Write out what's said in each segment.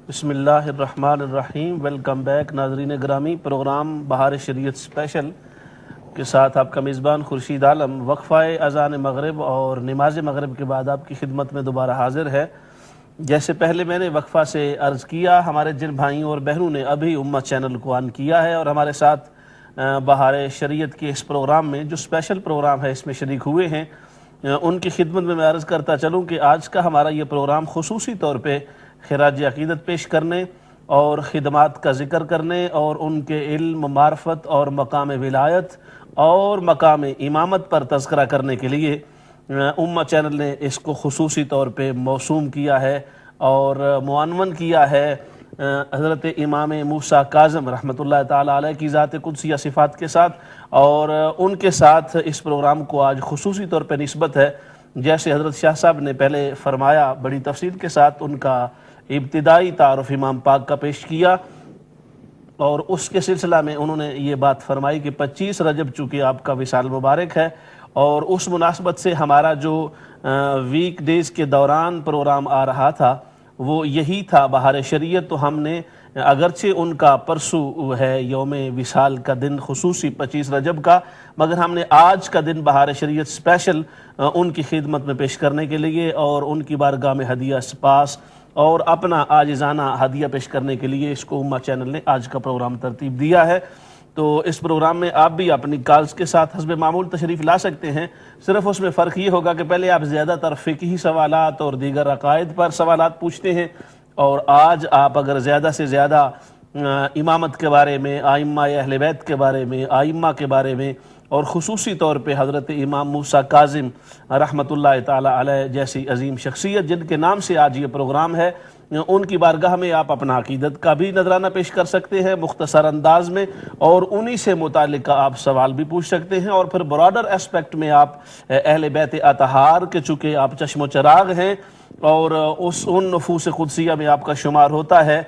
بسم اللہ الرحمن الرحیم۔ ویلکم بیک ناظرین گرامی، پروگرام بہار شریعت اسپیشل کے ساتھ آپ کا میزبان خورشید عالم وقفہ اذان مغرب اور نماز مغرب کے بعد آپ کی خدمت میں دوبارہ حاضر ہے۔ جیسے پہلے میں نے وقفہ سے عرض کیا، ہمارے جن بھائیوں اور بہنوں نے ابھی امت چینل کو آن کیا ہے اور ہمارے ساتھ بہار شریعت کے اس پروگرام میں جو اسپیشل پروگرام ہے اس میں شریک ہوئے ہیں، ان کی خدمت میں عرض کرتا چلوں کہ آج کا ہمارا یہ پروگرام خصوصی طور پہ خراج عقیدت پیش کرنے اور خدمات کا ذکر کرنے اور ان کے علم، معرفت اور مقام ولایت اور مقام امامت پر تذکرہ کرنے کے لیے امت چینل نے اس کو خصوصی طور پہ موسوم کیا ہے اور معنون کیا ہے حضرت امام موسیٰ کاظم رحمۃ اللہ تعالی علیہ کی ذات قدسیہ صفات کے ساتھ، اور ان کے ساتھ اس پروگرام کو آج خصوصی طور پہ نسبت ہے۔ جیسے حضرت شاہ صاحب نے پہلے فرمایا، بڑی تفصیل کے ساتھ ان کا ابتدائی تعارف امام پاک کا پیش کیا، اور اس کے سلسلہ میں انہوں نے یہ بات فرمائی کہ 25 رجب چونکہ آپ کا وصال مبارک ہے، اور اس مناسبت سے ہمارا جو ویک ڈیز کے دوران پروگرام آ رہا تھا وہ یہی تھا بہار شریعت۔ تو ہم نے اگرچہ ان کا پرسو ہے یوم وصال کا دن خصوصی 25 رجب کا، مگر ہم نے آج کا دن بہار شریعت اسپیشل ان کی خدمت میں پیش کرنے کے لیے اور ان کی بارگاہ میں ہدیہ سپاس اور اپنا عاجزانہ ہدیہ پیش کرنے کے لیے اس کو امت چینل نے آج کا پروگرام ترتیب دیا ہے۔ تو اس پروگرام میں آپ بھی اپنی کالز کے ساتھ حسب معمول تشریف لا سکتے ہیں، صرف اس میں فرق یہ ہوگا کہ پہلے آپ زیادہ تر فقہی سوالات اور دیگر عقائد پر سوالات پوچھتے ہیں، اور آج آپ اگر زیادہ سے زیادہ امامت کے بارے میں، ائمہ اہل بیت کے بارے میں، ائمہ کے بارے میں، اور خصوصی طور پہ حضرت امام موسیٰ کاظم رحمۃ اللہ تعالی علیہ جیسی عظیم شخصیت جن کے نام سے آج یہ پروگرام ہے، ان کی بارگاہ میں آپ اپنا عقیدت کا بھی نذرانہ پیش کر سکتے ہیں مختصر انداز میں، اور انہی سے متعلقہ آپ سوال بھی پوچھ سکتے ہیں، اور پھر براڈر اسپیکٹ میں آپ اہل بیت اطہار کے چونکہ آپ چشم و چراغ ہیں اور ان نفوس قدسیہ میں آپ کا شمار ہوتا ہے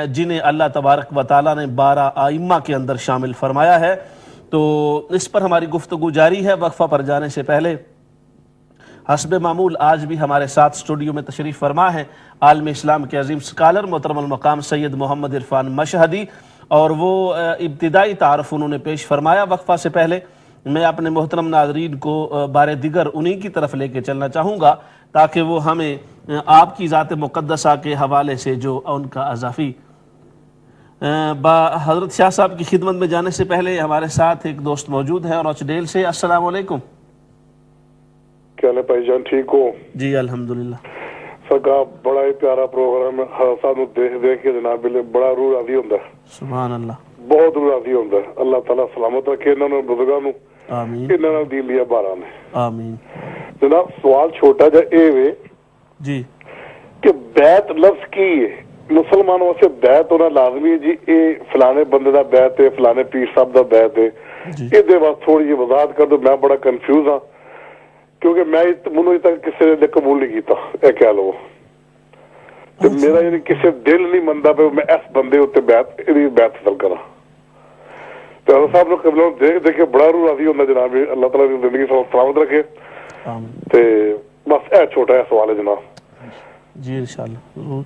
جنہیں اللہ تبارک و تعالیٰ نے 12 ائمہ کے اندر شامل فرمایا ہے۔ تو اس پر ہماری گفتگو جاری ہے۔ وقفہ پر جانے سے پہلے حسب معمول آج بھی ہمارے ساتھ اسٹوڈیو میں تشریف فرما ہے عالم اسلام کے عظیم سکالر محترم المقام سید محمد عرفان مشہدی، اور وہ ابتدائی تعارف انہوں نے پیش فرمایا وقفہ سے پہلے۔ میں اپنے محترم ناظرین کو بارے دیگر انہی کی طرف لے کے چلنا چاہوں گا تاکہ وہ ہمیں آپ کی ذات مقدسہ کے حوالے سے جو ان کا اضافی حضرت شاہ صاحب کی خدمت میں جانے سے پہلے ہمارے ساتھ ایک دوست موجود ہیں روچ ڈیل سے۔ السلام علیکم۔ کیا لے بھائی جان، ٹھیک ہو؟ جی الحمدللہ۔ سکا بڑا ہی پیارا پروگرام ہے، سانو دیکھ کے جناب بڑا روح راضی ہوندا ہے۔ سبحان اللہ، بہت روح راضی ہوندا ہے۔ اللہ تعالیٰ سلامت رکھے انہاں نے، بزرگاں نو، آمین انہاں نال دین دیا بارہ نے۔ آمین۔ جناب سوال چھوٹا جا اے وے جی کہ بیعت لفظ کی ہے؟ مسلمانوں واسطے بیعت ہونا لازمی ہے جی، اے فلانے بندے دا بیعت ہے، فلانے پیر صاحب دا بیعت ہے، جی یہ دے واسطے تھوڑی جی وضاحت کر دو، میں بڑا کنفیوز ہاں کیونکہ میں منو تک کسی نے قبول نہیں کیتا، اے کہہ لو میرا یعنی کسی دل نہیں منتا پہ میں اس بندے اتنے بیعت حاصل کرا۔ تو اللہ صاحب نے قبلوں دیکھ دیکھ کے بڑا روح راضی ہوتا جناب، اللہ تعالیٰ کی زندگی سلامت رکھے۔ تے بس اے چھوٹا ہے سوال ہے جناب۔ جی انشاءاللہ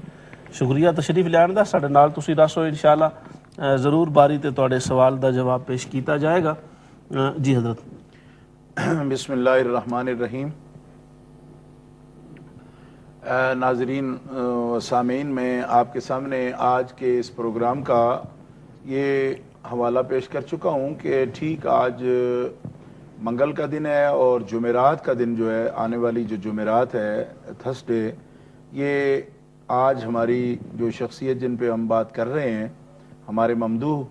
شکریہ تشریف لیان دا ساڈے نال تسی دسو، انشاءاللہ ضرور باری تے تواڈے سوال دا جواب پیش کیتا جائے گا۔ جی حضرت۔ بسم اللہ الرحمن الرحیم۔ ناظرین و سامعین، میں آپ کے سامنے آج کے اس پروگرام کا یہ حوالہ پیش کر چکا ہوں کہ ٹھیک آج منگل کا دن ہے اور جمعرات کا دن جو ہے، آنے والی جو جمعرات ہے تھرسڈے، یہ آج ہماری جو شخصیت جن پہ ہم بات کر رہے ہیں، ہمارے ممدوح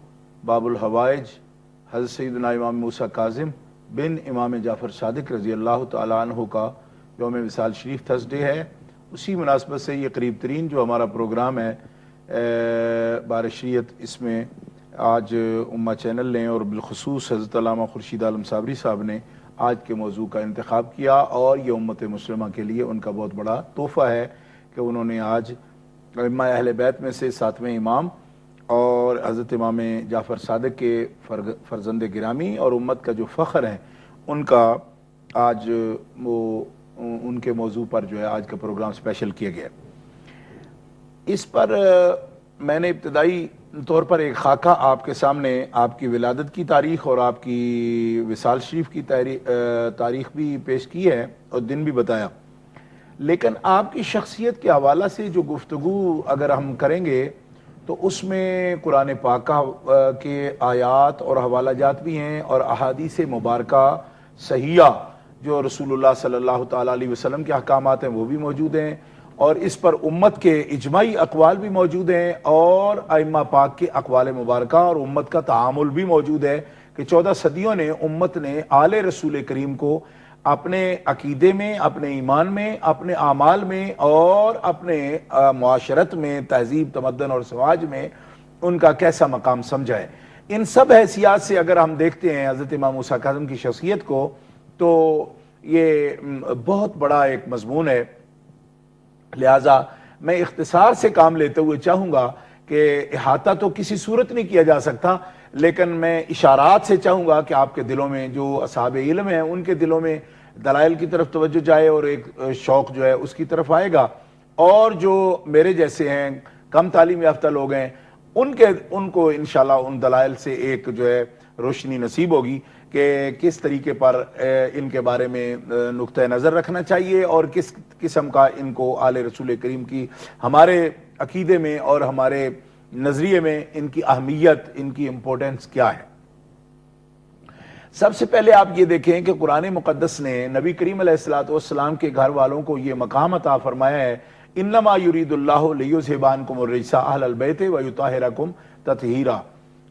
باب الحوائج حضرت سیدنا امام موسیٰ کاظم بن امام جعفر صادق رضی اللہ تعالیٰ عنہ کا یوم وصال شریف تھرسڈے ہے۔ اسی مناسبت سے یہ قریب ترین جو ہمارا پروگرام ہے بہار شریعت، اس میں آج امہ چینل نے اور بالخصوص حضرت علامہ خورشید عالم صابری صاحب نے آج کے موضوع کا انتخاب کیا، اور یہ امت مسلمہ کے لیے ان کا بہت بڑا تحفہ ہے کہ انہوں نے آج ائمہ اہل بیت میں سے 7ویں امام اور حضرت امام جعفر صادق کے فرزند گرامی اور امت کا جو فخر ہے، ان کا آج وہ ان کے موضوع پر جو ہے آج کا پروگرام اسپیشل کیا گیا۔ اس پر میں نے ابتدائی طور پر ایک خاکہ آپ کے سامنے آپ کی ولادت کی تاریخ اور آپ کی وصال شریف کی تاریخ بھی پیش کی ہے اور دن بھی بتایا، لیکن آپ کی شخصیت کے حوالہ سے جو گفتگو اگر ہم کریں گے تو اس میں قرآن پاک کے آیات اور حوالہ جات بھی ہیں، اور احادیث مبارکہ صحیحہ جو رسول اللہ صلی اللہ تعالیٰ علیہ وسلم کے احکامات ہیں وہ بھی موجود ہیں، اور اس پر امت کے اجماعی اقوال بھی موجود ہیں، اور ائمہ پاک کے اقوال مبارکہ اور امت کا تعامل بھی موجود ہے کہ 14 صدیوں نے امت نے آل رسول کریم کو اپنے عقیدے میں، اپنے ایمان میں، اپنے اعمال میں اور اپنے معاشرت میں، تہذیب، تمدن اور سماج میں ان کا کیسا مقام سمجھا ہے۔ ان سب حیثیات سے اگر ہم دیکھتے ہیں حضرت امام موسیٰ کاظم کی شخصیت کو تو یہ بہت بڑا ایک مضمون ہے، لہٰذا میں اختصار سے کام لیتے ہوئے چاہوں گا کہ احاطہ تو کسی صورت نہیں کیا جا سکتا، لیکن میں اشارات سے چاہوں گا کہ آپ کے دلوں میں جو اصحاب علم ہیں ان کے دلوں میں دلائل کی طرف توجہ جائے اور ایک شوق جو ہے اس کی طرف آئے گا، اور جو میرے جیسے ہیں کم تعلیم یافتہ لوگ ہیں ان کو انشاءاللہ ان دلائل سے ایک جو ہے روشنی نصیب ہوگی کہ کس طریقے پر ان کے بارے میں نقطہ نظر رکھنا چاہیے اور کس قسم کا ان کو آل رسول کریم کی ہمارے عقیدے میں اور ہمارے نظریے میں ان کی اہمیت، ان کی امپورٹنس کیا ہے۔ سب سے پہلے آپ یہ دیکھیں کہ قرآن مقدس نے نبی کریم علیہ السلام کے گھر والوں کو یہ مقام عطا فرمایا ہے، انما یرید اللہ لیذھب عنکم الرجس اہل البیت ویطہرکم تطہیرا،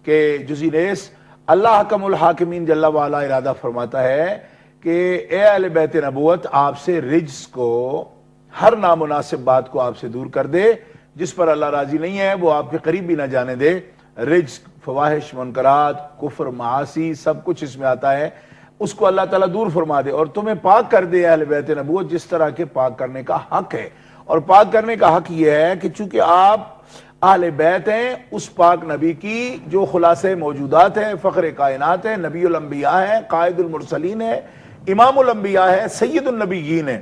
کہ جزی نیز اللہ حکم الحاکمین جل وعلا ارادہ فرماتا ہے کہ اے اہل بیت نبوت آپ سے رجس کو، ہر نامناسب بات کو آپ سے دور کر دے، جس پر اللہ راضی نہیں ہے وہ آپ کے قریب بھی نہ جانے دے۔ رجس، فواحش، منکرات، کفر، معاصی، سب کچھ اس میں آتا ہے، اس کو اللہ تعالیٰ دور فرما دے اور تمہیں پاک کر دے اہل بیت نبوت، جس طرح کے پاک کرنے کا حق ہے۔ اور پاک کرنے کا حق یہ ہے کہ چونکہ آپ اہل بیت ہیں اس پاک نبی کی جو خلاصہ موجودات ہیں، فخر کائنات ہیں، نبی الانبیاء ہیں، قائد المرسلین ہے، امام الانبیاء ہے، سید النبیین ہے،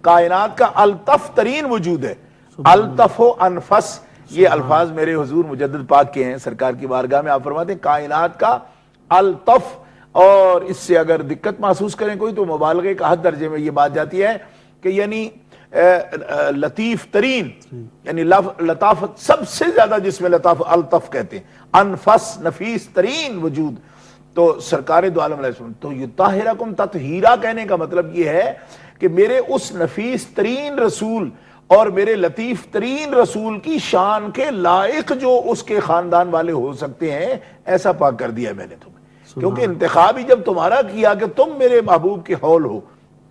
کائنات کا الطف ترین وجود ہے، الطف و انفس، یہ الفاظ میرے حضور مجدد پاک کے ہیں، سرکار کی بارگاہ میں آپ فرماتے ہیں کائنات کا الطف، اور اس سے اگر دقت محسوس کریں کوئی تو مبالغے کا حد درجے میں یہ بات جاتی ہے کہ یعنی لطیف ترین، یعنی لطافت سب سے زیادہ جس میں لطاف الطف کہتے ہیں، انفس نفیس ترین وجود، تو سرکار دو عالم علیہ السلام، تو یطہرکم تطہیرا کہنے کا مطلب یہ ہے کہ میرے اس نفیس ترین رسول اور میرے لطیف ترین رسول کی شان کے لائق جو اس کے خاندان والے ہو سکتے ہیں ایسا پاک کر دیا میں نے تمہیں، کیونکہ انتخاب ہی جب تمہارا کیا کہ تم میرے محبوب کے حول ہو،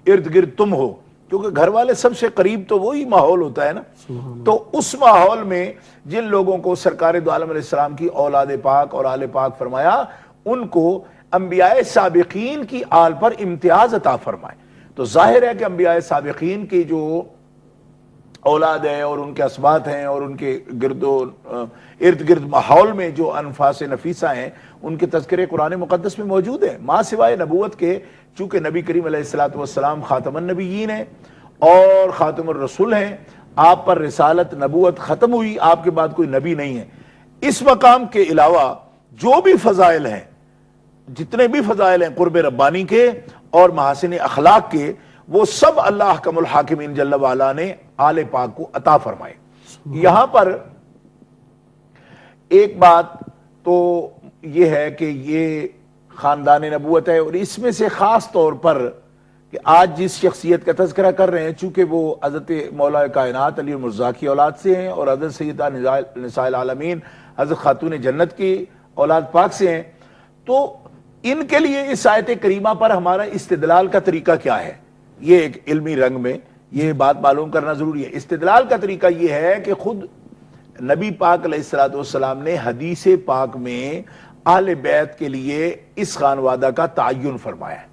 ارد گرد تم ہو، کیونکہ گھر والے سب سے قریب تو وہی ماحول ہوتا ہے نا، تو اس ماحول میں جن لوگوں کو سرکار دو عالم علیہ السلام کی اولاد پاک اور آل پاک فرمایا، ان کو انبیاء سابقین کی آل پر امتیاز عطا فرمائے، تو ظاہر ہے کہ انبیاء سابقین کی جو اولاد ہے اور ان کے اسباط ہیں اور ان کے ارد گرد ماحول میں جو انفاس نفیسہ ہیں ان کے تذکرے قرآن مقدس میں موجود ہیں، ماں سوائے نبوت کے، چونکہ نبی کریم علیہ السلام خاتم النبیین ہیں اور خاتم الرسول ہیں، آپ پر رسالت نبوت ختم ہوئی، آپ کے بعد کوئی نبی نہیں ہے۔ اس مقام کے علاوہ جو بھی فضائل ہیں، جتنے بھی فضائل ہیں قرب ربانی کے اور محاسن اخلاق کے، وہ سب اللہ حکم الحاکمین جل وعلا نے آل پاک کو عطا فرمائے۔ یہاں پر ایک بات تو یہ ہے کہ یہ خاندان نبوت ہے، اور اس میں سے خاص طور پر کہ آج جس شخصیت کا تذکرہ کر رہے ہیں، چونکہ وہ حضرت مولا کائنات علی المرتضیٰ کی اولاد سے ہیں اور حضرت سیدہ نساء العالمین حضرت خاتون جنت کی اولاد پاک سے ہیں، تو ان کے لیے اس آیت کریمہ پر ہمارا استدلال کا طریقہ کیا ہے، یہ ایک علمی رنگ میں یہ بات معلوم کرنا ضروری ہے۔ استدلال کا طریقہ یہ ہے کہ خود نبی پاک علیہ السلام نے حدیث پاک میں اہل بیت کے لیے اس خانوادہ کا تعین فرمایا ہے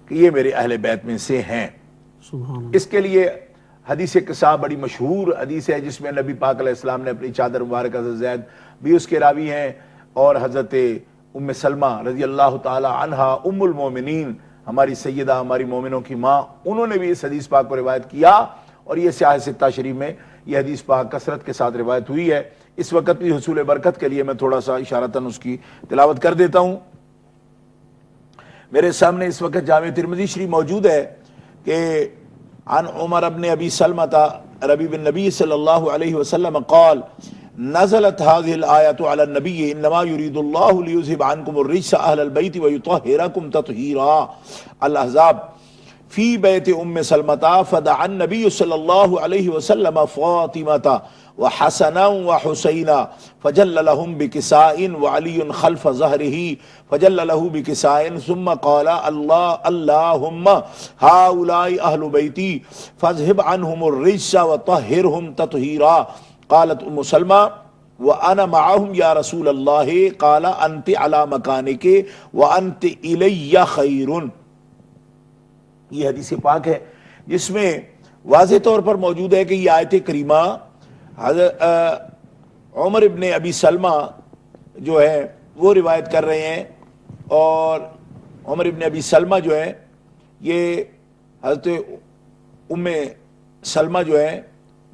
کہ یہ میرے اہل بیت میں سے ہیں۔ اس کے لیے حدیث قصہ بڑی مشہور حدیث ہے جس میں نبی پاک علیہ السلام نے اپنی چادر مبارک حضرت زید بھی اس کے راوی ہیں، اور حضرت ام سلمہ رضی اللہ تعالی عنہا ام المومنین، ہماری سیدہ، ہماری مومنوں کی ماں، انہوں نے بھی اس حدیث پاک کو روایت کیا، اور یہ سیاہ ستہ شریف میں یہ حدیث پاک کثرت کے ساتھ روایت ہوئی ہے. اس وقت بھی حصول برکت کے لیے میں تھوڑا سا اشارتاً اس کی تلاوت کر دیتا ہوں. میرے سامنے اس وقت جامع ترمذی شریف موجود ہے کہ عن عمر ابن ابی سلمۃ ربیب النبی صلی اللہ علیہ وسلم قال نزلت هذه الآية على النبي انما يريد الله ليذهب عنكم الرجس اهل البيت ويطهركم تطهيرا. الاحزاب في بيت سلمة فدعا النبي صلى الله عليه وسلم فاطمة وحسنا وحسينا فجل لهم بكساء وعلي خلف ظهره فجل له بكساء ثم قال اللهم هؤلاء أهل بيتي فاذهب عنهم الرجس وطهرهم تطهيرا. قالت ام سلمة وأنا معهم يا رسول الله قال أنت على مكانك وأنت إلي خير. یہ حدیث پاک ہے جس میں واضح طور پر موجود ہے کہ یہ آیت کریمہ حضرت عمر ابن ابی سلمہ جو ہے وہ روایت کر رہے ہیں، اور عمر ابن ابی سلمہ جو ہے یہ حضرت ام سلمہ جو ہے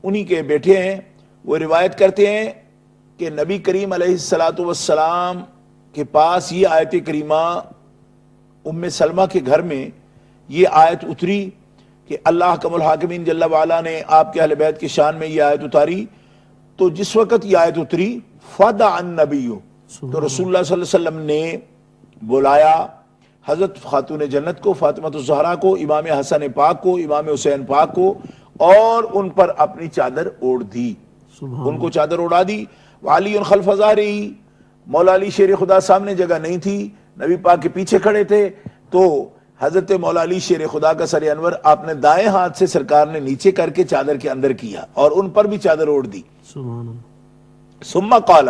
انہی کے بیٹے ہیں. وہ روایت کرتے ہیں کہ نبی کریم علیہ الصلاۃ والسلام کے پاس یہ آیت کریمہ ام سلمہ کے گھر میں یہ آیت اتری کہ اللہ حکم الحاکمین جل وعلا نے آپ کے اہل بیت کی شان میں یہ آیت اتاری. تو جس وقت یہ آیت اتری فدع النبی، تو رسول اللہ صلی اللہ علیہ وسلم نے بلایا حضرت خاتون جنت کو، فاطمہ الزہرا کو، امام حسن پاک کو، امام حسین پاک کو، اور ان پر اپنی چادر اوڑھ دی، ان کو چادر اڑا دی. وعلی خلف ظہرہ، مولا علی شیر خدا سامنے جگہ نہیں تھی، نبی پاک کے پیچھے کھڑے تھے، تو حضرت مولا علی شیر خدا کا سر انور آپ نے دائیں ہاتھ سے سرکار نے نیچے کر کے چادر کے اندر کیا اور ان پر بھی چادر اوڑھ دی. ثم قال،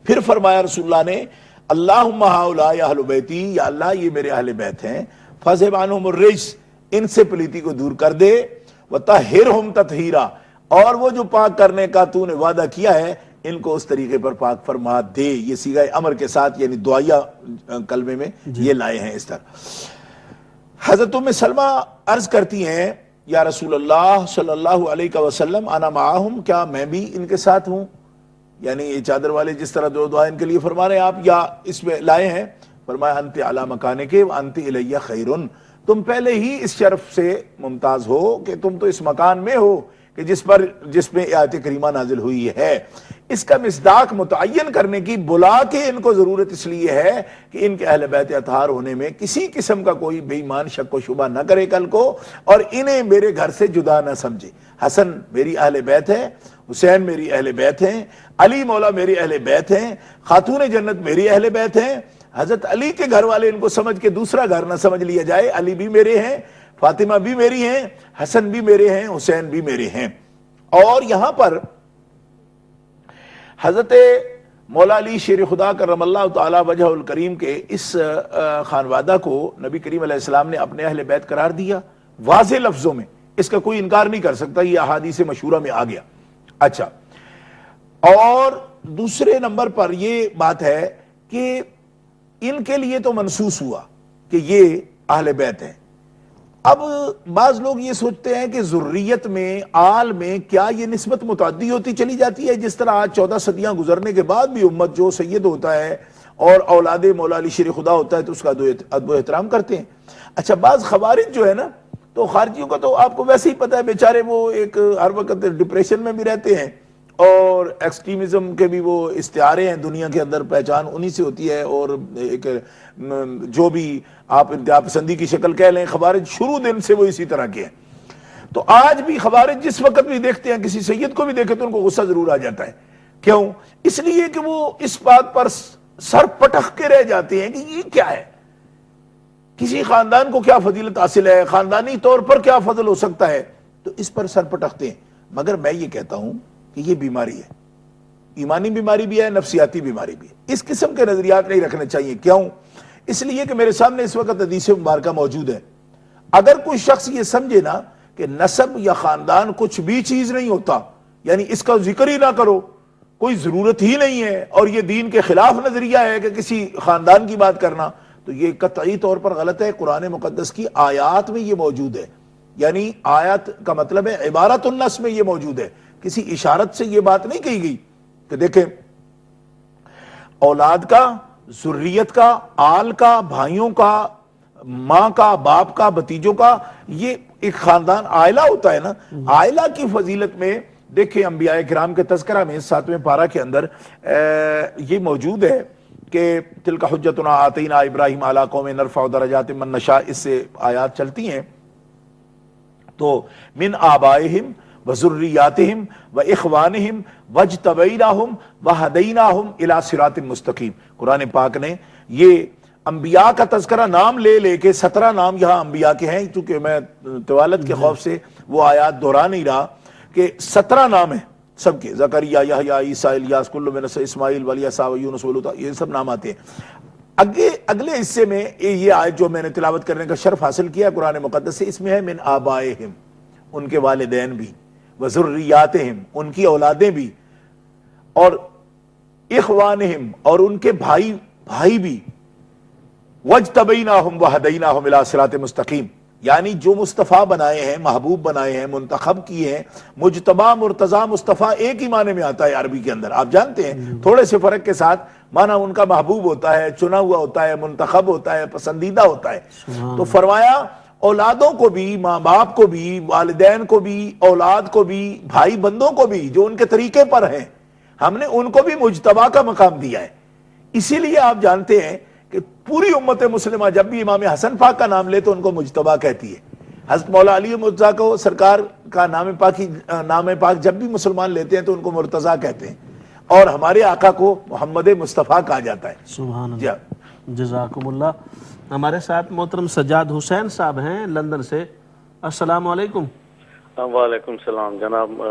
پھر فرمایا رسول اللہ نے اللہم ہؤلاء اہل بیتی، یا اللہ یہ میرے اہل بیت ہیں، فاذھب عنہم الرجس، ان سے پلیتی کو دور کر دے، وطہرہم تطہیرا، اور وہ جو پاک کرنے کا تو نے وعدہ کیا ہے ان کو اس طریقے پر پاک فرما دے. یہ صیغہ امر کے ساتھ یعنی دعائیہ کلمے میں یہ لائے ہیں اس طرح. حضرت ام سلمہ عرض کرتی ہیں یا رسول اللہ صلی اللہ علیہ وسلم انا معاہم، کیا میں بھی ان کے ساتھ ہوں؟ یعنی یہ چادر والے جس طرح جو دعا ان کے لیے فرما رہے ہیں آپ، یا اس میں لائے ہیں؟ فرمایا انت علی مکانک وانت الی خیر، تم پہلے ہی اس شرف سے ممتاز ہو کہ تم تو اس مکان میں ہو کہ جس میں آیت کریمہ نازل ہوئی ہے. اس کا مصداق متعین کرنے کی بلا کے ان کو ضرورت اس لیے ہے کہ ان کے اہل بیت اطہار ہونے میں کسی قسم کا کوئی بے ایمان شک و شبہ نہ کرے کل کو، اور انہیں میرے گھر سے جدا نہ سمجھے. حسن میری اہل بیت ہے، حسین میری اہل بیت ہیں، علی مولا میری اہل بیت ہیں، خاتون جنت میری اہل بیت ہیں. حضرت علی کے گھر والے ان کو سمجھ کے دوسرا گھر نہ سمجھ لیا جائے. علی بھی میرے ہیں، فاطمہ بھی میری ہیں، حسن بھی میرے ہیں، حسین بھی میرے ہیں. اور یہاں پر حضرت مولا علی شیر خدا کرم اللہ تعالی وجہ الکریم کے اس خانوادہ کو نبی کریم علیہ السلام نے اپنے اہل بیت قرار دیا واضح لفظوں میں، اس کا کوئی انکار نہیں کر سکتا، یہ احادیث مشہورہ میں آ گیا. اچھا، اور دوسرے نمبر پر یہ بات ہے کہ ان کے لیے تو منسوس ہوا کہ یہ اہل بیت ہیں. اب بعض لوگ یہ سوچتے ہیں کہ ذریت میں، آل میں کیا یہ نسبت متعدی ہوتی چلی جاتی ہے؟ جس طرح آج 14 صدیاں گزرنے کے بعد بھی امت جو سید ہوتا ہے اور اولاد مولا علی شیر خدا ہوتا ہے تو اس کا ادب و احترام کرتے ہیں. اچھا، بعض خوارج جو ہے نا، تو خارجیوں کا تو آپ کو ویسے ہی پتہ ہے، بیچارے وہ ایک ہر وقت ڈپریشن میں بھی رہتے ہیں، اور ایکسٹریمزم کے بھی وہ استعارے ہیں دنیا کے اندر، پہچان انہی سے ہوتی ہے. اور ایک جو بھی آپ انتہا پسندی کی شکل کہہ لیں، خوارج شروع دن سے وہ اسی طرح کے ہیں. تو آج بھی خوارج جس وقت بھی دیکھتے ہیں، کسی سید کو بھی دیکھے تو ان کو غصہ ضرور آ جاتا ہے. کیوں؟ اس لیے کہ وہ اس بات پر سر پٹک کے رہ جاتے ہیں کہ یہ کیا ہے، کسی خاندان کو کیا فضیلت حاصل ہے، خاندانی طور پر کیا فضل ہو سکتا ہے، تو اس پر سر پٹکتے ہیں. مگر میں یہ کہتا ہوں کہ یہ بیماری ہے، ایمانی بیماری بھی ہے، نفسیاتی بیماری بھی ہے. اس قسم کے نظریات نہیں رکھنے چاہیے. کیوں؟ اس لیے کہ میرے سامنے اس وقت حدیث مبارکہ موجود ہے. اگر کوئی شخص یہ سمجھے نا کہ نسب یا خاندان کچھ بھی چیز نہیں ہوتا، یعنی اس کا ذکر ہی نہ کرو، کوئی ضرورت ہی نہیں ہے، اور یہ دین کے خلاف نظریہ ہے کہ کسی خاندان کی بات کرنا، تو یہ قطعی طور پر غلط ہے. قرآن مقدس کی آیات میں یہ موجود ہے. یعنی آیت کا مطلب ہے عبارت النص میں یہ موجود ہے، کسی اشارت سے یہ بات نہیں کہی گئی کہ دیکھیں اولاد کا، ذریت کا، آل کا، بھائیوں کا، ماں کا، باپ کا، بھتیجوں کا، یہ ایک خاندان عائلہ ہوتا ہے نا۔ عائلہ کی فضیلت میں دیکھیں انبیاء کرام کے تذکرہ میں 7ویں پارہ کے اندر یہ موجود ہے کہ تلک حجتنا آتینا ابراہیم علی قوم نرفع درجات من نشاء، اس سے آیات چلتی ہیں۔ تو من آبائہم وذریاتہم واخوانہم واجتبیناہم وہدیناہم الی صراط مستقیم۔ قرآن پاک نے یہ انبیاء کا تذکرہ نام لے لے کے 17 نام یہاں انبیاء کے ہیں، چونکہ میں طوالت کے خوف سے وہ آیات دہرا نہیں رہا، کہ 17 نام ہیں سب کے، زکریہ، یحییٰ، عیسیٰ، الیاس، کل من اسماعیل والیسع ویونس ولوط، یہ سب نام آتے ہیں۔ اگلے حصے میں یہ آیت جو میں نے تلاوت کرنے کا شرف حاصل کیا قرآن مقدس سے، اس میں ہے من آبائہم، ان کے والدین بھی، وذریاتہم، ان کی اولادیں بھی، اور اخوانہم، اور ان کے بھائی بھی، وَاجْتَبَيْنَاهُمْ وَهَدَيْنَاهُمْ إِلَىٰ صِرَاطٍ مستقیم، یعنی جو مصطفیٰ بنائے ہیں، محبوب بنائے ہیں، منتخب کیے ہیں۔ مجتبی، مرتضیٰ، مصطفیٰ ایک ہی معنی میں آتا ہے عربی کے اندر، آپ جانتے ہیں، تھوڑے سے فرق کے ساتھ معنی ان کا محبوب ہوتا ہے، چنا ہوا ہوتا ہے، منتخب ہوتا ہے، پسندیدہ ہوتا ہے۔ تو فرمایا اولادوں کو بھی، ماں باپ کو بھی، والدین کو بھی، اولاد کو بھی، بھائی بندوں کو بھی جو ان کے طریقے پر ہیں، ہم نے ان کو بھی مجتبی کا مقام دیا ہے۔ اسی لیے آپ جانتے ہیں کہ پوری امت مسلمہ جب بھی امام حسن پاک کا نام لے تو ان کو مجتبی کہتی ہے۔ حضرت مولا علی مرتضیٰ کو سرکار کا نام پاک جب بھی مسلمان لیتے ہیں تو ان کو مرتضیٰ کہتے ہیں، اور ہمارے آقا کو محمد مصطفیٰ کہا جاتا ہے۔ سبحان اللہ، جزاکم اللہ۔ ہمارے ساتھ محترم سجاد حسین صاحب ہیں لندن سے۔ السلام علیکم۔ وعلیکم السلام جناب،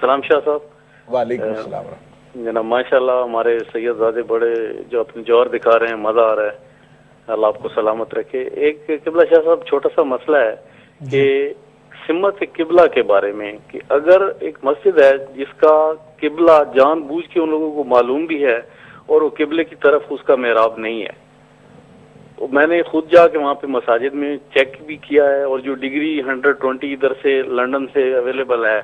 سلام شاہ صاحب۔ وعلیکم السلام۔ جناب ماشاءاللہ ہمارے سید زادے بڑے جو اپنے جوہر دکھا رہے ہیں، مزہ آ رہا ہے، اللہ آپ کو سلامت رکھے۔ ایک قبلہ شاہ صاحب چھوٹا سا مسئلہ ہے کہ سمت قبلہ کے بارے میں، کہ اگر ایک مسجد ہے جس کا قبلہ جان بوجھ کے ان لوگوں کو معلوم بھی ہے اور وہ قبلے کی طرف اس کا محراب نہیں ہے، میں نے خود جا کے وہاں پہ مساجد میں چیک بھی کیا ہے، اور جو ڈگری 120 ادھر سے لنڈن سے اویلیبل ہے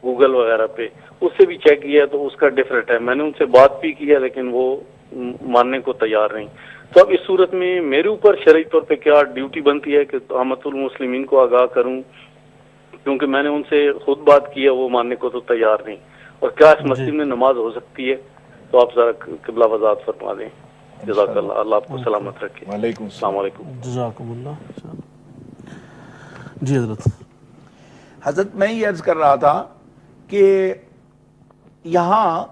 گوگل وغیرہ پہ، اس سے بھی چیک کیا تو اس کا ڈفرینٹ ہے۔ میں نے ان سے بات بھی کی ہے لیکن وہ ماننے کو تیار نہیں۔ تو اب اس صورت میں میرے اوپر شرعی طور پہ کیا ڈیوٹی بنتی ہے کہ عامت المسلمین کو آگاہ کروں، کیونکہ میں نے ان سے خود بات کی ہے، وہ ماننے کو تو تیار نہیں، اور کیا اس مسجد میں نماز ہو سکتی ہے؟ تو آپ ذرا قبلہ وضاحت فرما دیں، جزاک اللہ، اللہ آپ کو سلامت رکھے۔ وعلیکم السلام علیکم۔ جزاکم اللہ۔ جی حضرت۔ حضرت میں یہ عرض کر رہا تھا کہ یہاں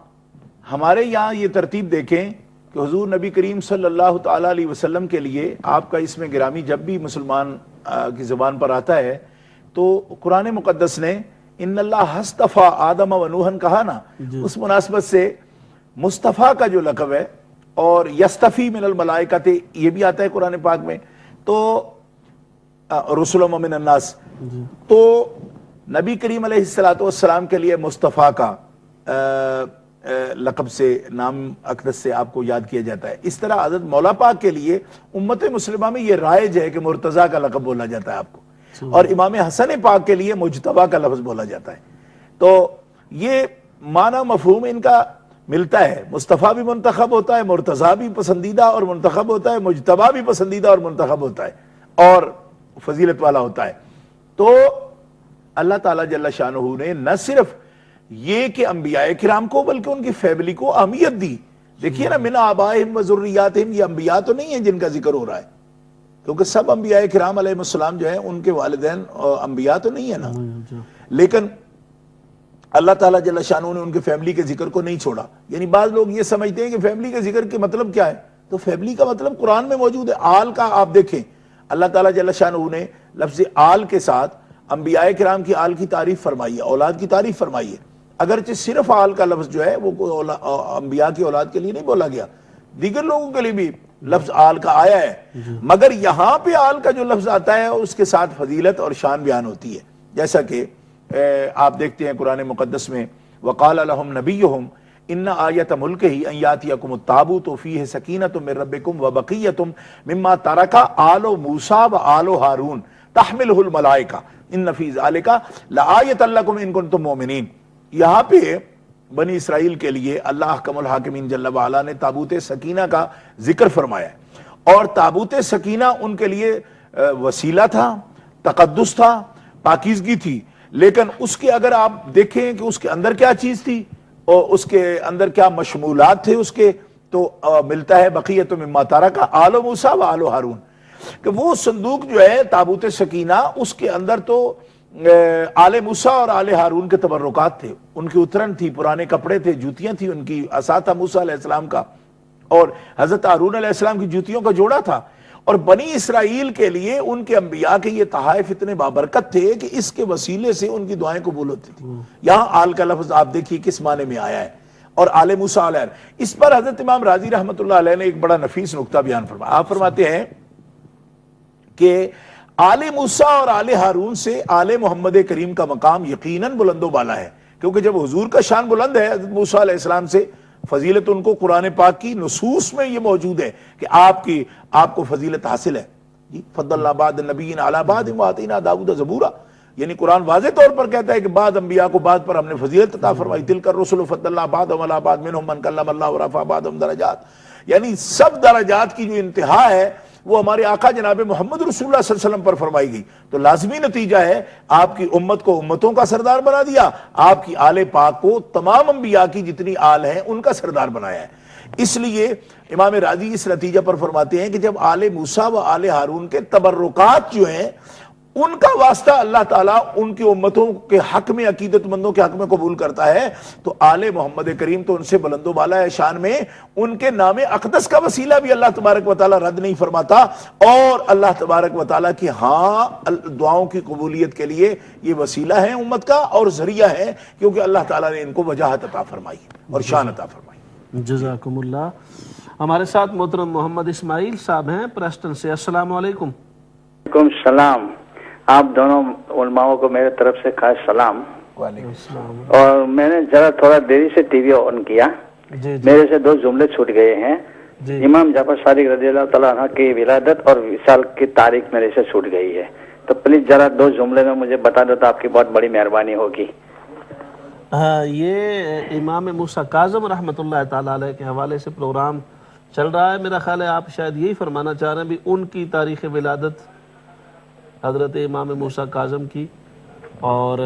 ہمارے یہاں یہ ترتیب دیکھیں کہ حضور نبی کریم صلی اللہ تعالیٰ علیہ وسلم کے لیے آپ کا اسم گرامی جب بھی مسلمان کی زبان پر آتا ہے تو قرآن مقدس نے ان اللہ اصطفیٰ آدم و نوحن کہا نا، اس مناسبت سے مصطفیٰ کا جو لقب ہے، اور یستفی من الملائکۃ یہ بھی آتا ہے قرآن پاک میں، تو رسول من الناس، تو نبی کریم علیہ السلام کے لیے مصطفیٰ کا لقب سے، نام اقدس سے آپ کو یاد کیا جاتا ہے۔ اس طرح حضرت مولا پاک کے لیے امت مسلمہ میں یہ رائج ہے کہ مرتضیٰ کا لقب بولا جاتا ہے آپ کو، اور امام حسن پاک کے لیے مجتبیٰ کا لفظ بولا جاتا ہے۔ تو یہ معنی مفہوم ان کا ملتا ہے، مصطفیٰ بھی منتخب ہوتا ہے، مرتضیٰ بھی پسندیدہ اور منتخب ہوتا ہے، مجتبیٰ بھی پسندیدہ اور منتخب ہوتا ہے اور فضیلت والا ہوتا ہے۔ تو اللہ تعالیٰ جل شانہ نے نہ صرف یہ کہ انبیاء کرام کو بلکہ ان کی فیملی کو اہمیت دی۔ دیکھیے نا، من آبائہم و ذریاتہم، یہ انبیاء تو نہیں ہیں جن کا ذکر ہو رہا ہے، کیونکہ سب انبیاء کرام علیہ السلام جو ہیں ان کے والدین انبیاء تو نہیں ہیں نا، لیکن اللہ تعالیٰ جل شانہ نے ان کے فیملی کے ذکر کو نہیں چھوڑا۔ یعنی بعض لوگ یہ سمجھتے ہیں کہ فیملی کے ذکر کے مطلب کیا ہے، تو فیملی کا مطلب قرآن میں موجود ہے۔ آل کا آپ دیکھیں، اللہ تعالیٰ جل شانہ نے لفظ آل کے ساتھ انبیاء کرام کی آل کی تعریف فرمائی ہے، اولاد کی تعریف فرمائی ہے، اگرچہ صرف آل کا لفظ جو ہے وہ انبیاء کی اولاد کے لیے نہیں بولا گیا، دیگر لوگوں کے لیے بھی لفظ آل کا آیا ہے، مگر یہاں پہ آل کا جو لفظ آتا ہے اس کے ساتھ فضیلت اور شان بیان ہوتی ہے۔ جیسا کہ آپ دیکھتے ہیں قرآن مقدس میں وقال لهم نبیہم ان آیت ملکہ ان یاتیکم التابوت فیہ سکینۃ من ربکم وبقیۃ مما ترک آل موسیٰ و آل ہارون، تحملہ الملائکہ ان فی ذالک لآیۃ لکم ان کنتم مومنین۔ یہاں پہ بنی اسرائیل کے لیے اللہ احکم الحاکمین جل وعلا نے تابوت سکینہ کا ذکر فرمایا ہے، اور تابوت سکینہ ان کے لیے وسیلہ تھا، تقدس تھا، پاکیزگی تھی، لیکن اس کے اگر آپ دیکھیں کہ اس کے اندر کیا چیز تھی اور اس کے اندر کیا مشمولات تھے اس کے، تو ملتا ہے بقیۃ مما ترک آل موسیٰ و آل ہارون، کہ وہ صندوق جو ہے تابوت سکینہ اس کے اندر تو آل موسیٰ اور آل ہارون کے تبرکات تھے، ان کی اترن تھی، پرانے کپڑے تھے، جوتیاں تھی، ان کی عصا تھا موسیٰ علیہ السلام کا، اور حضرت ہارون علیہ السلام کی جوتیوں کا جوڑا تھا۔ اور بنی اسرائیل کے لیے ان کے انبیاء کے یہ تحائف اتنے بابرکت تھے کہ اس کے وسیلے سے ان کی دعائیں قبول ہوتی تھی۔ یہاں آل کا لفظ آپ دیکھیے کس معنی میں آیا ہے، اور آل موسیٰ علیہ، اس پر حضرت امام راضی رحمۃ اللہ علیہ نے ایک بڑا نفیس نقطہ بیان فرمایا۔ آپ فرماتے ہیں کہ آل موسیٰ اور آل ہارون سے آل محمد کریم کا مقام یقیناً بلند و بالا ہے، کیونکہ جب حضور کا شان بلند ہے حضرت موسیٰ علیہ السلام سے، فضیلت ان کو قرآن پاک کی نصوص میں یہ موجود ہے کہ آپ کو فضیلت حاصل ہے، فضلنا بعض النبیین علی بعض وآتینا داؤد زبورا، یعنی قرآن واضح طور پر کہتا ہے کہ بعض انبیاء کو بعض پر ہم نے فضیلت عطا فرمائی، تلک الرسل فضلنا بعضهم علی بعض منهم من کلم اللہ ورفع بعضهم درجات، یعنی سب درجات کی جو انتہا ہے وہ ہمارے آقا جناب محمد رسول اللہ صلی اللہ علیہ وسلم پر فرمائی گئی، تو لازمی نتیجہ ہے آپ کی امت کو امتوں کا سردار بنا دیا، آپ کی آل پاک کو تمام انبیاء کی جتنی آل ہیں ان کا سردار بنایا ہے۔ اس لیے امام راضی اس نتیجہ پر فرماتے ہیں کہ جب آل موسیٰ و آل ہارون کے تبرکات جو ہیں ان کا واسطہ اللہ تعالیٰ ان کی امتوں کے حق میں، عقیدت مندوں کے حق میں قبول کرتا ہے، تو آل محمد کریم تو ان سے بلند و بالا ہے شان میں، ان کے نام اقدس کا وسیلہ بھی اللہ تبارک و تعالیٰ رد نہیں فرماتا، اور اللہ تبارک و تعالیٰ کی دعاؤں کی قبولیت کے لیے یہ وسیلہ ہے امت کا اور ذریعہ ہے، کیونکہ اللہ تعالیٰ نے ان کو وجاہت عطا فرمائی اور شان عطا فرمائی۔ جزاکم اللہ۔ ہمارے ساتھ محترم محمد اسماعیل صاحب ہیں پریسٹن سے۔ السلام علیکم۔ وعلیکم السلام، آپ دونوں علماء کو میرے طرف سے خاص سلام۔ وعلیکم السلام۔ اور میں نے ذرا تھوڑا دیری سے ٹی وی آن کیا، میرے سے دو جملے چھوٹ گئے ہیں۔ امام جعفر صادق رضی اللہ تعالیٰ عنہ کی ولادت اور وصال کی تاریخ میرے سے چھوٹ گئی ہے، تو پلیز ذرا دو جملے میں مجھے بتا دو تو آپ کی بہت بڑی مہربانی ہوگی۔ یہ امام موسیٰ کاظم رحمۃ اللہ تعالیٰ علیہ کے حوالے سے پروگرام چل رہا ہے، میرا خیال ہے آپ شاید یہی فرمانا چاہ رہے ہیں بھی ان کی تاریخ ولادت حضرت امام موسیٰ کاظم کی، اور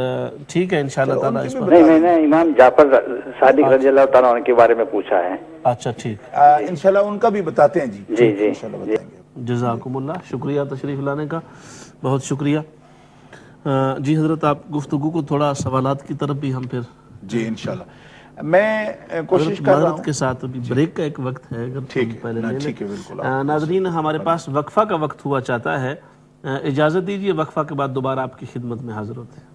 ٹھیک ہے انشاءاللہ تعالیٰ اس پر نہیں، میں نے امام جعفر صادق رضی اللہ تعالیٰ عنہ کے بارے میں پوچھا ہے۔ اچھا ٹھیک، انشاءاللہ ان کا بھی بتاتے ہیں جی۔ جی جی انشاءاللہ بتائیں گے۔ جزاکم اللہ، شکریہ تشریف لانے کا، بہت شکریہ۔ جی حضرت آپ گفتگو کو تھوڑا سوالات کی طرف بھی ہم پھر جی انشاءاللہ میں کوشش کر رہا معذرت ہوں۔ کے ساتھ ابھی بریک کا ایک وقت ہے، اگر ٹھیک ہے، پہلے لے لیں۔ ٹھیک ہے، بالکل۔ ناظرین ہمارے پاس وقفہ کا وقت ہوا چاہتا ہے، اجازت دیجیے وقفہ کے بعد دوبارہ آپ کی خدمت میں حاضر ہوتے ہیں۔